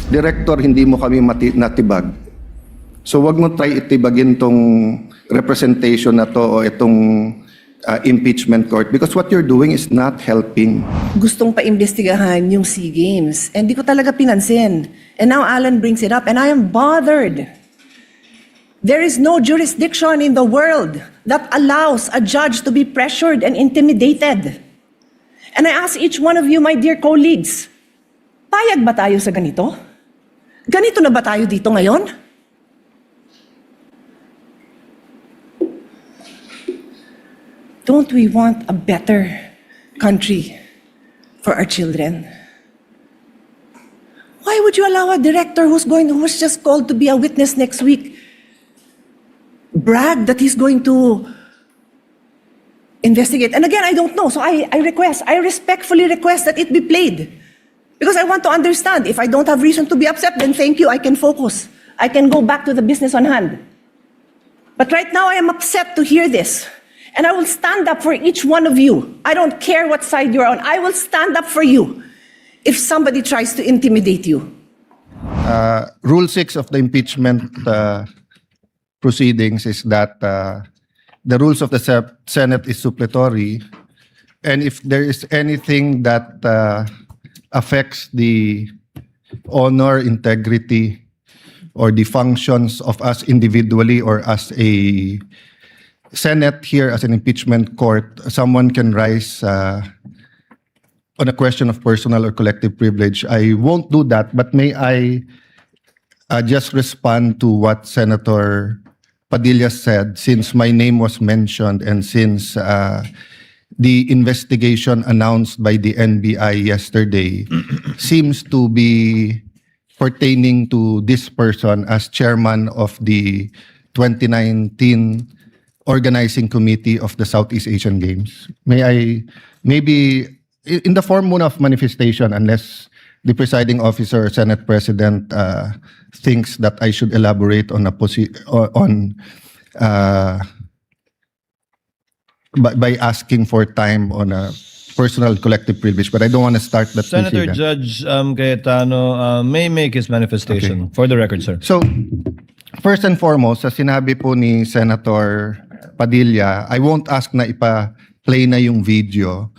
Director, hindi mo kami natibag. So wag mo try itibagin tong representation na to o itong impeachment court because what you're doing is not helping. Gustong paimbestigahan yung SEA Games. And di ko talaga pinansin. And now Alan brings it up and I am bothered. There is no jurisdiction in the world that allows a judge to be pressured and intimidated. And I ask each one of you, my dear colleagues, payag ba tayo sa ganito? Ganito na ba tayo dito ngayon? Don't we want a better country for our children? Why would you allow a director who's just called to be a witness next week brag that he's going to investigate? And again, I don't know. So I respectfully request that it be played. Because I want to understand. If I don't have reason to be upset, then thank you, I can focus. I can go back to the business on hand. But right now, I am upset to hear this. And I will stand up for each one of you. I don't care what side you're on. I will stand up for you if somebody tries to intimidate you. Rule 6 of the impeachment proceedings is that the rules of the Senate is suppletory. And if there is anything that affects the honor, integrity, or the functions of us individually or as a Senate here as an impeachment court, someone can rise on a question of personal or collective privilege. I won't do that, but may I just respond to what Senator Padilla said, since my name was mentioned and since the investigation announced by the NBI yesterday seems to be pertaining to this person as chairman of the 2019 Organizing Committee of the Southeast Asian Games. May I, maybe in the form muna of manifestation, unless the presiding officer or Senate President thinks that I should elaborate on by asking for time on a personal collective privilege, but I don't want to start that. Senator precedent. Judge Cayetano may make his manifestation. Okay. For the record, sir. So, first and foremost, sa sinabi po ni Senator Padilla, I won't ask na ipa-play na yung video,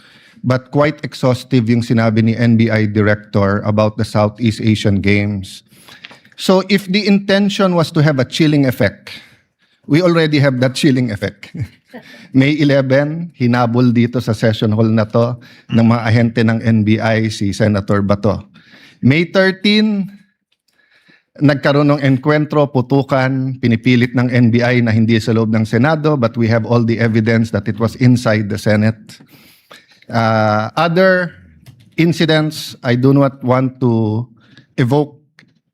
but quite exhaustive yung sinabi ni NBI Director about the Southeast Asian Games. So, if the intention was to have a chilling effect, we already have that chilling effect. May 11, hinabol dito sa session hall na to ng mga ahente ng NBI si Senator Bato. May 13, nagkaroon ng enkwentro, putukan, pinipilit ng NBI na hindi sa loob ng Senado, but we have all the evidence that it was inside the Senate. Other incidents, I do not want to evoke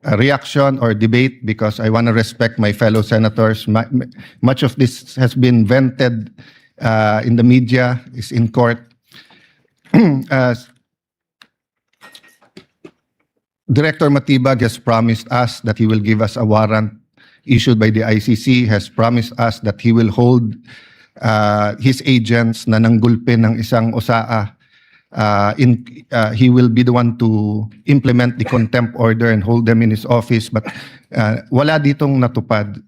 a reaction or debate because I want to respect my fellow senators. Much of this has been vented in the media, is in court. Director Matibag has promised us that he will give us a warrant issued by the ICC, has promised us that he will hold his agents na nanggulpin ng isang OSAA. He will be the one to implement the contempt order and hold them in his office, but wala ditong natupad.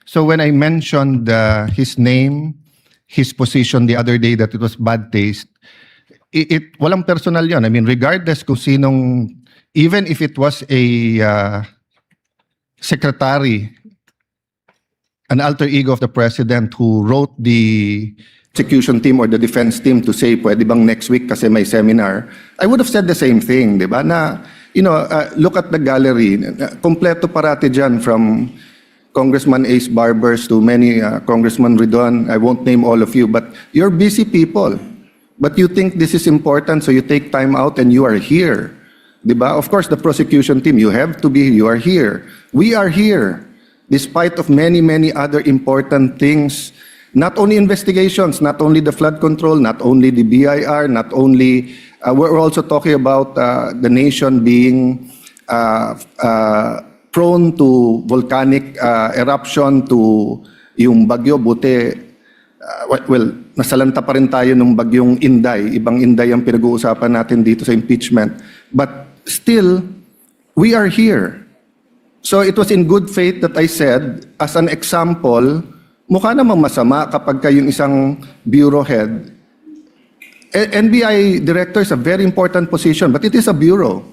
So when I mentioned his name, his position the other day that it was bad taste, walang personal yun. I mean, regardless kung sinong, even if it was a secretary, an alter ego of the president who wrote the execution team or the defense team to say, pwede bang next week kasi may seminar, I would have said the same thing, di ba? Na, look at the gallery. Kompleto parati dyan from Congressman Ace Barbers to many Congressman Ridon. I won't name all of you, but you're busy people. But you think this is important, so you take time out and you are here. Di ba? Of course, the prosecution team, you have to be, you are here. We are here. Despite of many, many other important things. Not only investigations, not only the flood control, not only the BIR, not only, we're also talking about the nation being prone to volcanic eruption, to yung bagyo, buti, well, nasalanta pa rin tayo nung bagyong Inday. Ibang Inday ang pinag-uusapan natin dito sa impeachment. But still, we are here. So it was in good faith that I said, as an example, mukha namang masama kapag kayong isang bureau head. NBI director is a very important position, but it is a bureau.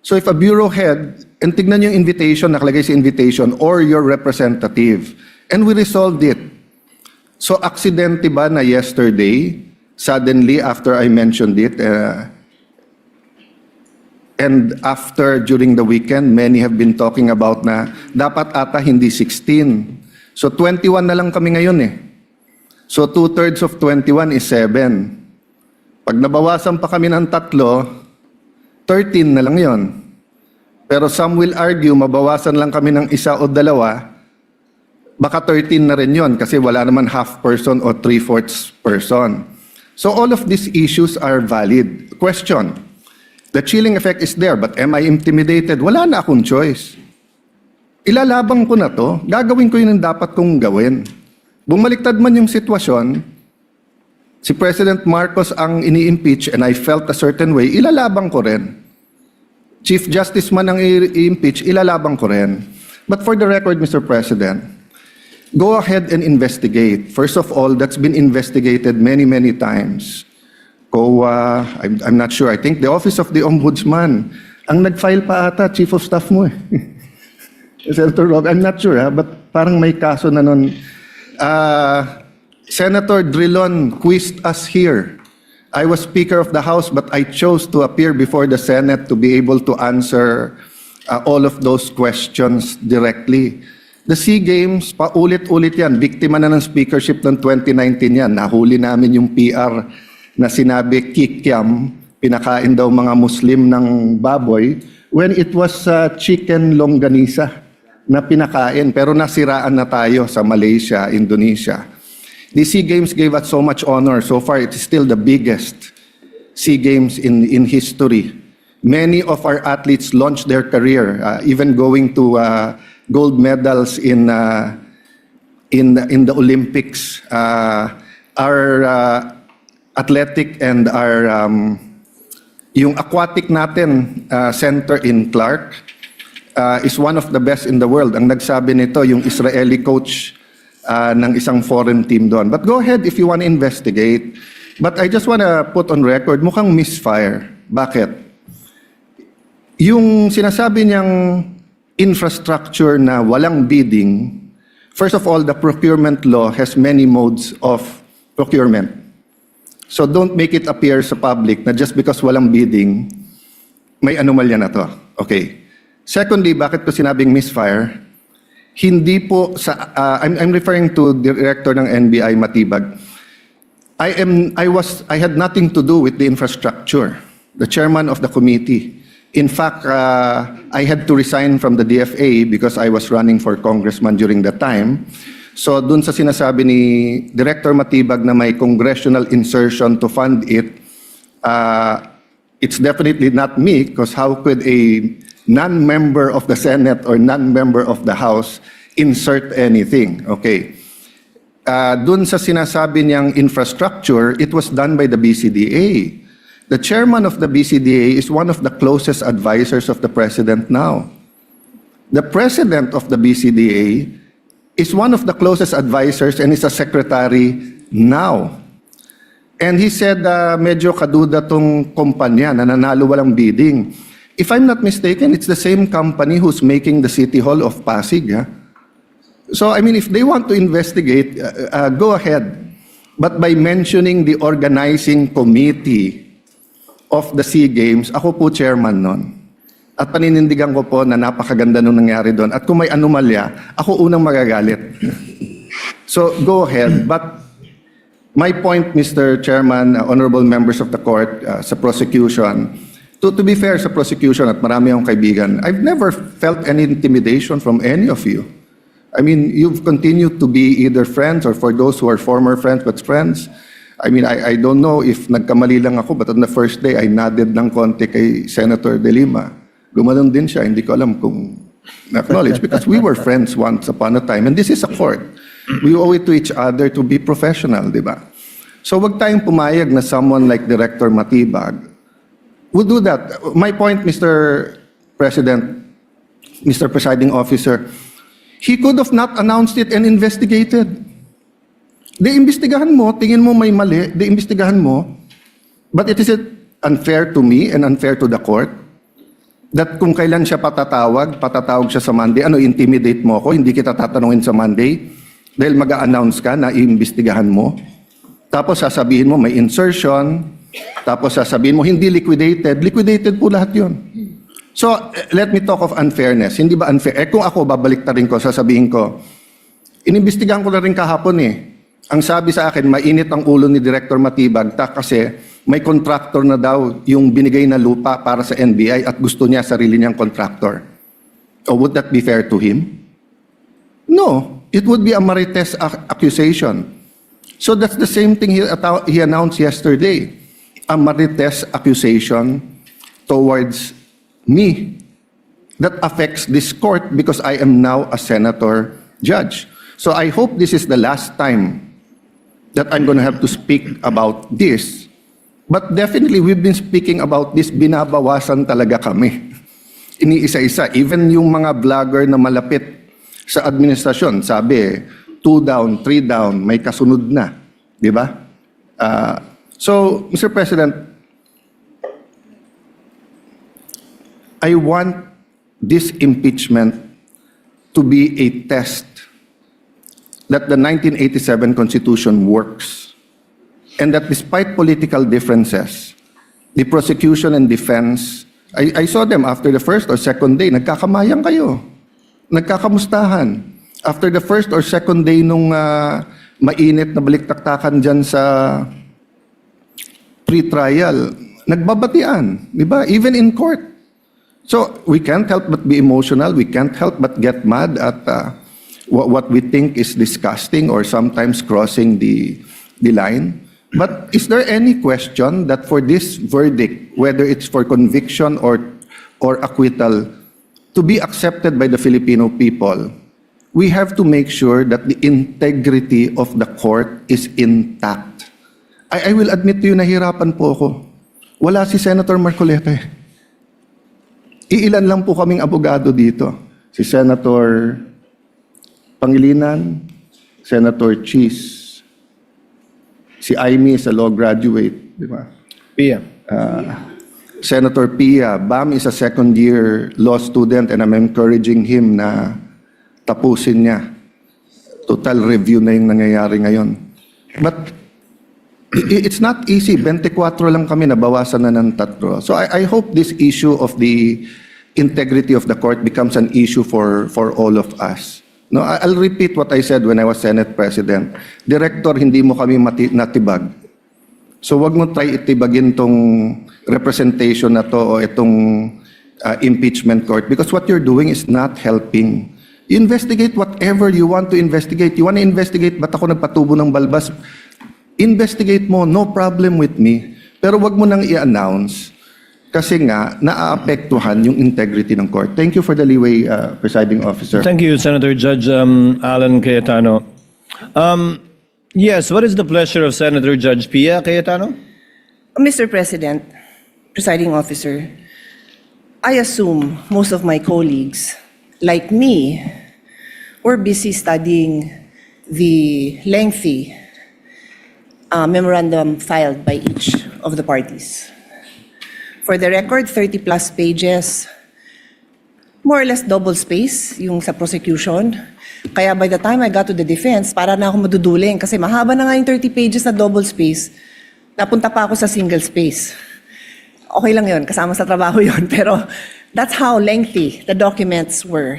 So if a bureau head, and tignan yung invitation, nakalagay sa invitation, or your representative, and we resolved it. So aksidente ba na yesterday, suddenly after I mentioned it, and after during the weekend, many have been talking about na dapat ata hindi 16. So 21 na lang kami ngayon eh. So 2/3 of 21 is 7. Pag nabawasan pa kami ng 3, 13 na lang yon. Pero some will argue, mabawasan lang kami ng 1 o 2, baka 13 na rin yon kasi wala naman half person o 3/4 person. So all of these issues are valid. Question, the chilling effect is there, but am I intimidated? Wala na akong choice. Ilalabang ko na to, gagawin ko yun ang dapat kong gawin. Bumaliktad man yung sitwasyon, si President Marcos ang ini-impeach and I felt a certain way, ilalabang ko rin. Chief Justice man ang i-impeach, ilalabang ko rin. But for the record, Mr. President, go ahead and investigate. First of all, that's been investigated many, many times. COA, I'm not sure. I think the Office of the Ombudsman, ang nag-file pa ata, Chief of Staff mo eh. Senator Rob, I'm not sure but parang may kaso na nun. Senator Drilon quizzed us here. I was Speaker of the House, but I chose to appear before the Senate to be able to answer all of those questions directly. The SEA Games, paulit-ulit yan. Biktima na ng speakership ng 2019 yan. Nahuli namin yung PR na sinabi kikiam, pinakain daw mga Muslim ng baboy, when it was chicken longganisa na pinakain. Pero nasiraan na tayo sa Malaysia, Indonesia. The SEA Games gave us so much honor. So far, it is still the biggest SEA Games in history. Many of our athletes launched their career, even going to gold medals in the Olympics. Our athletic and our yung aquatic natin center in Clark is one of the best in the world. Ang nagsabi nito yung Israeli coach ng isang foreign team doon. But go ahead if you want to investigate. But I just want to put on record, mukhang misfire. Bakit? Yung sinasabi niyang infrastructure na walang bidding, first of all, the procurement law has many modes of procurement. So don't make it appear sa public na just because walang bidding, may anomalya na to. Okay. Secondly, bakit ko sinabing misfire? Hindi po sa I'm referring to Director ng NBI Matibag. I had nothing to do with the infrastructure. The chairman of the committee. In fact, I had to resign from the DFA because I was running for congressman during that time. So dun sa sinasabi ni Director Matibag na may congressional insertion to fund it, it's definitely not me because how could a non-member of the Senate or non-member of the House insert anything? Okay. Dun sa sinasabi niyang infrastructure, it was done by the BCDA. The chairman of the BCDA is one of the closest advisors of the president now. The president of the BCDA is one of the closest advisors and is a secretary now. And he said, medyo kaduda tong kumpanya na nanalo walang bidding. If I'm not mistaken, it's the same company who's making the City Hall of Pasig. So, I mean, if they want to investigate, go ahead. But by mentioning the organizing committee of the SEA Games, ako po chairman nun. At paninindigan ko po na napakaganda nung nangyari doon. At kung may anomalya, ako unang magagalit. So, go ahead. But my point, Mr. Chairman, honorable members of the court, sa prosecution, to be fair sa prosecution at marami akong kaibigan, I've never felt any intimidation from any of you. I mean, you've continued to be either friends or for those who are former friends but friends. I mean, I don't know if nagkamali lang ako, but on the first day, I nodded ng konti kay Senator De Lima. Gumanon din siya, hindi ko alam kung na-acknowledge because we were friends once upon a time and this is a court. We owe it to each other to be professional, di ba? So wag tayong pumayag na someone like Director Matibag would do that. My point, Mr. President, Mr. Presiding Officer, he could have not announced it and investigated. Imbestigahan mo, tingin mo may mali, imbestigahan mo, but it is unfair to me and unfair to the court that kung kailan siya patatawag siya sa Monday, intimidate mo ako, hindi kita tatanungin sa Monday, dahil mag-a-announce ka na iimbestigahan mo. Tapos sasabihin mo may insertion, tapos sasabihin mo hindi liquidated po lahat yun. So, let me talk of unfairness. Hindi ba unfair? Kung ako, babaliktarin ko, sasabihin ko, inimbestigahan ko na rin kahapon Ang sabi sa akin, mainit ang ulo ni Director Matibag kasi may contractor na daw yung binigay na lupa para sa NBI at gusto niya sarili niyang contractor. Oh, would that be fair to him? No. It would be a marites accusation. So that's the same thing he announced yesterday. A marites accusation towards me that affects this court because I am now a senator judge. So I hope this is the last time that I'm going to have to speak about this. But definitely, we've been speaking about this, binabawasan talaga kami. Iniisa-isa. Even yung mga vlogger na malapit sa administrasyon, sabi, 2 down, 3 down, may kasunod na. Di ba? So, Mr. President, I want this impeachment to be a test that the 1987 Constitution works, and that despite political differences, the prosecution and defense, I saw them after the first or second day, nagkakamayang kayo, nagkakamustahan. After the first or second day nung mainit na baliktaktakan dyan sa pre-trial, nagbabatian, di ba? Even in court. So we can't help but be emotional, we can't help but get mad at what we think is disgusting or sometimes crossing the line. But is there any question that for this verdict, whether it's for conviction or acquittal, to be accepted by the Filipino people, we have to make sure that the integrity of the court is intact. I will admit to you, nahirapan po ako. Wala si Senator Marcoleta. Iilan lang po kaming abogado dito. Si Senator Pangilinan, Senator Cheese, si Aimee is a law graduate, di ba? Pia. Senator Pia, Bam is a second-year law student and I'm encouraging him na tapusin niya. Total review na yung nangyayari ngayon. But it's not easy. 24 lang kami, nabawasan na ng 3. So I hope this issue of the integrity of the court becomes an issue for all of us. No, I'll repeat what I said when I was Senate President. Director, hindi mo kami natibag. So wag mo try itibagin tong representation na to o itong impeachment court because what you're doing is not helping. You investigate whatever you want to investigate. You want to investigate, ba't ako nagpatubo ng balbas? Investigate mo, no problem with me. Pero wag mo nang i-announce kasi nga naaapektuhan yung integrity ng court. Thank you for the leeway, Presiding Officer. Thank you, Senator Judge Alan Cayetano. Yes, what is the pleasure of Senator Judge Pia Cayetano? Mr. President, Presiding Officer, I assume most of my colleagues, like me, were busy studying the lengthy memorandum filed by each of the parties. For the record, 30-plus pages, more or less double space yung sa prosecution. Kaya by the time I got to the defense, para na ako maduduling kasi mahaba na nga yung 30 pages na double space. Napunta pa ako sa single space. Okay lang yun, kasama sa trabaho yun. Pero that's how lengthy the documents were.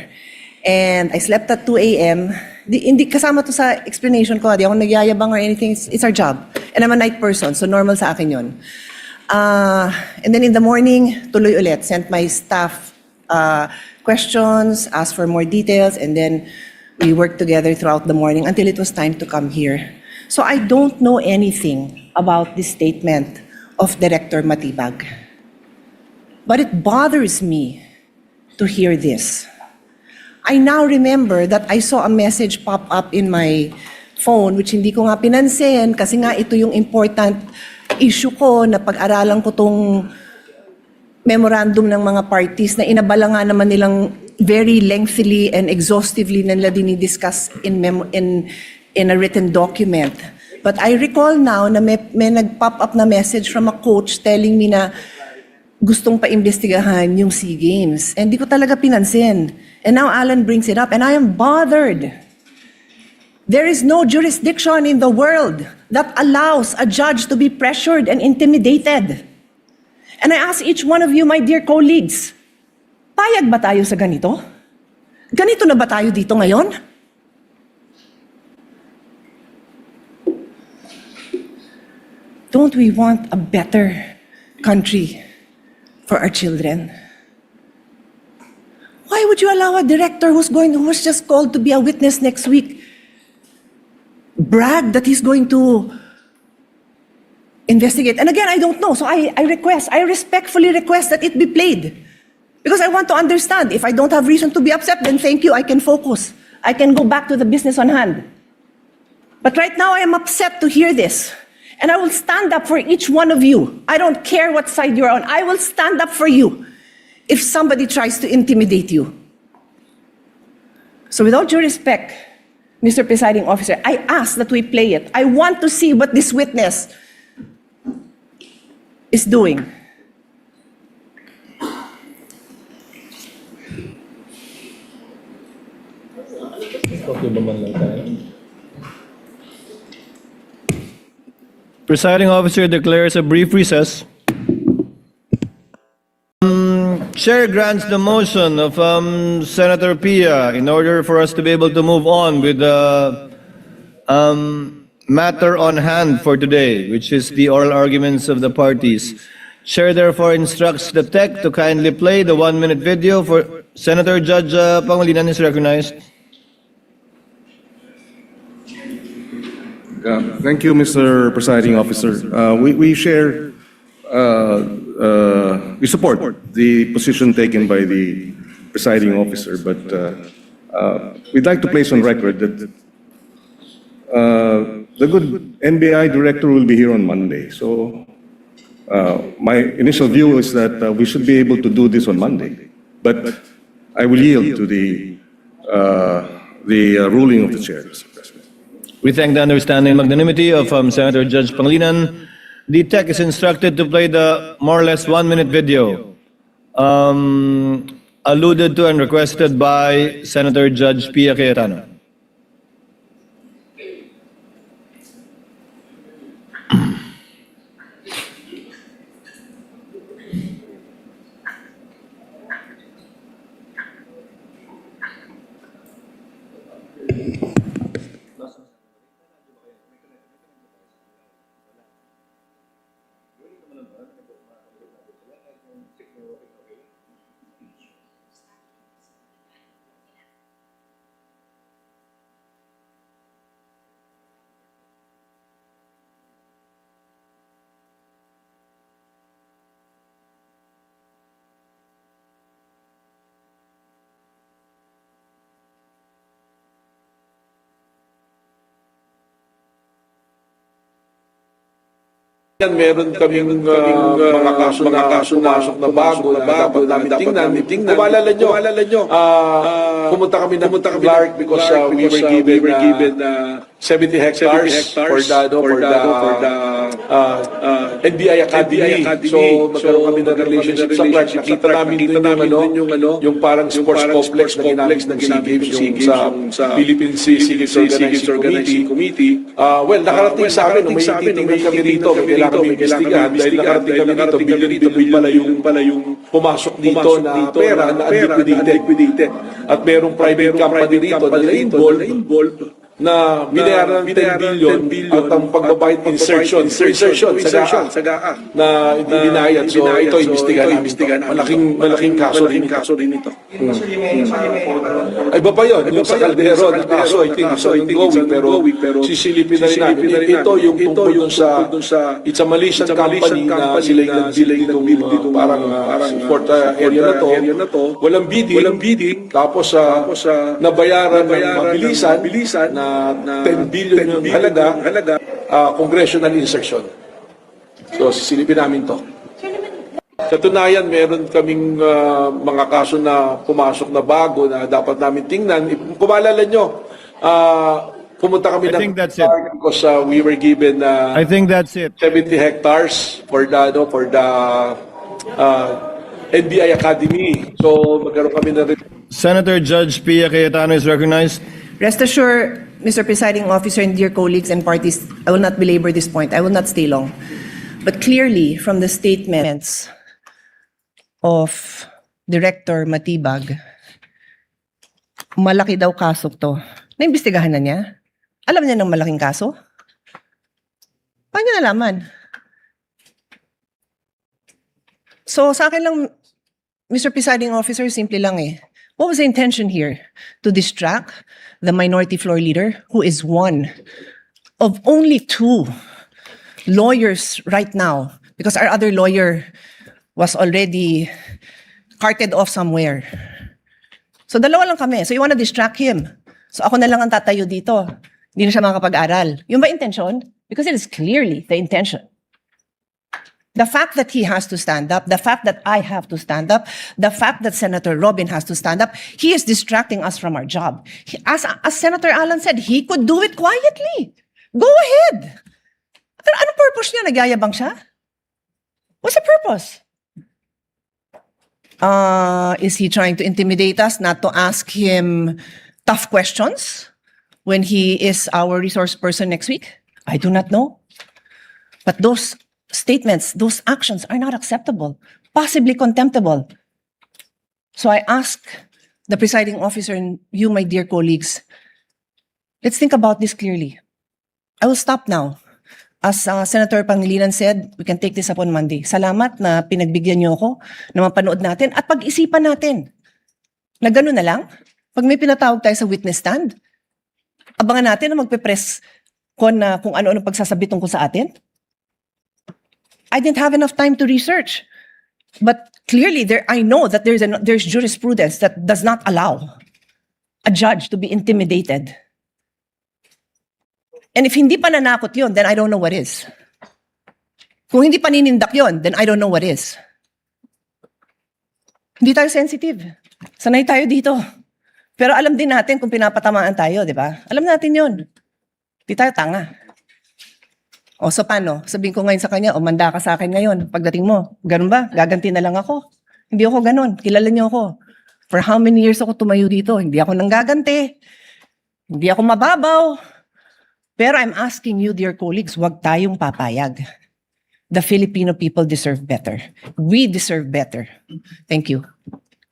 And I slept at 2 a.m. Hindi kasama to sa explanation ko. Di ako nagyayabang or anything. It's our job. And I'm a night person, so normal sa akin yun. And then in the morning, tuloy ulit. Sent my staff questions, asked for more details, and then we worked together throughout the morning until it was time to come here. So I don't know anything about this statement of Director Matibag. But it bothers me to hear this. I now remember that I saw a message pop up in my phone which hindi ko nga pinansin kasi nga ito yung important issue ko na pag-aralan ko tong memorandum ng mga parties na inabala nga naman nilang very lengthily and exhaustively na nila dinidiscuss in a written document. But I recall now na may nag-pop up na message from a coach telling me na gustong paimbestigahan yung SEA Games. And di ko talaga pinansin. And now Alan brings it up and I am bothered. There is no jurisdiction in the world that allows a judge to be pressured and intimidated. And I ask each one of you, my dear colleagues, payag ba tayo sa ganito? Ganito na ba tayo dito ngayon? Don't we want a better country for our children? Why would you allow a director who was just called to be a witness next week brag that he's going to investigate? And again, I don't know. So I respectfully request that it be played. Because I want to understand. If I don't have reason to be upset, then thank you, I can focus. I can go back to the business on hand. But right now, I am upset to hear this. And I will stand up for each one of you. I don't care what side you're on. I will stand up for you if somebody tries to intimidate you. So with all due respect, Mr. Presiding Officer, I ask that we play it. I want to see what this witness is doing. Presiding officer declares a brief recess. Chair grants the motion of Senator Pia in order for us to be able to move on with the matter on hand for today, which is the oral arguments of the parties. Chair therefore instructs the tech to kindly play the 1-minute video for Senator Judge Pangilinan is recognized. Thank you, Mr. Presiding Officer. We share, we support the position taken by the presiding officer, but we'd like to place on record that the good NBI director will be here on Monday. So my initial view is that we should be able to do this on Monday, but I will yield to the ruling of the chair, Mr. President. We thank the understanding and magnanimity of Senator Judge Pangilinan. The tech is instructed to play the more or less 1-minute video alluded to and requested by Senator Judge Pia Cayetano. Meron kaming mga kaso na pumasok na bago na dapat namin tingnan. Kung maalala nyo, pumunta kami ng Clark because we were given 70 hectares for the NBI Academy. So magkaroon kami ng relationship sa Clark. Nakita namin yung parang sports complex na ginamit ng SEA Games yung sa Philippine Sea Games Organizing Committee. Well, nakarating sa amin, may titingnan kami rito, kailangan kami investigahan dahil nakarating kami dito, billion pala yung pumasok dito na pera na unliquidated. At merong private company dito na na-involved na binayaran ng 10 billion at ang pagbabayad insertion sa GAA na hindi binayad. So ito imbestigahan. Malaking kaso rin ito. Ay, iba pa yun. Yung sa Caldero na kaso, I think, ongoing, pero sisilipin na rin namin. Ito yung tungkol dun sa it's a Malaysian company na sila yung nag-build dito parang sport area na to. Walang bidding. Tapos nabayaran ng mabilisan na 10 billion yung halaga, congressional insertion. So, sisilipin namin to. Katunayan, meron kaming mga kaso na pumasok na bago na dapat namin tingnan. Kung maalala nyo, pumunta kami I think that's it. because we were given I think that's it. 70 hectares for the NBI Academy. So magkaroon kami na rin. Senator Judge Pia Cayetano is recognized. Rest assured, Mr. Presiding Officer and dear colleagues and parties, I will not belabor this point. I will not stay long. But clearly, from the statements of Director Matibag, malaki daw kaso to. Naimbestigahan na niya? Alam niya ng malaking kaso? Paano niya nalaman? So sa akin lang, Mr. Presiding Officer, simple lang eh. What was the intention here? To distract the minority floor leader, who is one of only two lawyers right now, because our other lawyer was already carted off somewhere. So dalawa lang kami. So you wanna distract him. So ako na lang ang tatayo dito. Hindi na siya makakapag-aral. Yung ba intention? Because it is clearly the intention. The fact that he has to stand up, the fact that I have to stand up, the fact that Senator Robin has to stand up, he is distracting us from our job. As Senator Alan said, he could do it quietly. Go ahead. Anong purpose niya? Nagyayabang siya? What's the purpose? Is he trying to intimidate us not to ask him tough questions when he is our resource person next week? I do not know. But those statements, those actions are not acceptable, possibly contemptible. So I ask the presiding officer and you, my dear colleagues, let's think about this clearly. I will stop now. As Senator Pangilinan said, we can take this up on Monday. Salamat na pinagbigyan niyo ako na mapanood natin at pag-isipan natin. Na gano'n na lang, pag may pinatawag tayo sa witness stand, abangan natin na magpe-press con na kung ano-ano pagsasabi tungkol sa atin. I didn't have enough time to research. But clearly, I know that there's jurisprudence that does not allow a judge to be intimidated. And if hindi pa nanakot yun, then I don't know what is. Kung hindi pa ninindak yun, then I don't know what is. Hindi tayo sensitive. Sanay tayo dito. Pero alam din natin kung pinapatamaan tayo, di ba? Alam natin yun. Hindi tayo tanga. O so paano? Sabihin ko ngayon sa kanya, o manda ka sa akin ngayon. Pagdating mo, ganun ba? Gaganti na lang ako. Hindi ako ganun. Kilala niyo ako. For how many years ako tumayo dito? Hindi ako nanggaganti. Hindi ako mababaw. Pero I'm asking you, dear colleagues, wag tayong papayag. The Filipino people deserve better. We deserve better. Thank you.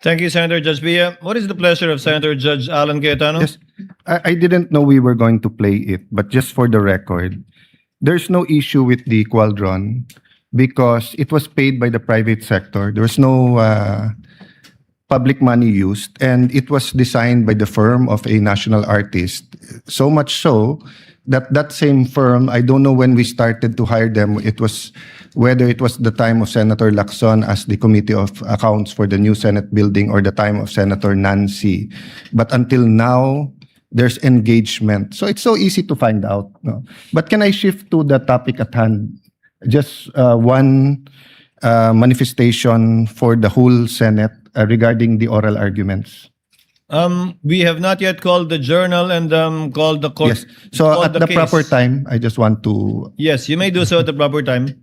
Thank you, Senator Judge Pia. What is the pleasure of Senator Judge Alan Cayetano? Yes, I didn't know we were going to play it, but just for the record, there's no issue with the Qualdron because it was paid by the private sector. There was no public money used, and it was designed by the firm of a national artist. So much so that that same firm, I don't know when we started to hire them, whether it was the time of Senator Lacson as the Committee of Accounts for the new Senate building or the time of Senator Nancy. But until now, there's engagement. So it's so easy to find out. No? But can I shift to the topic at hand? Just one manifestation for the whole Senate regarding the oral arguments. We have not yet called the journal and called the court. Yes. So called at the case. proper time, I just want to. Yes, you may do so at the proper time.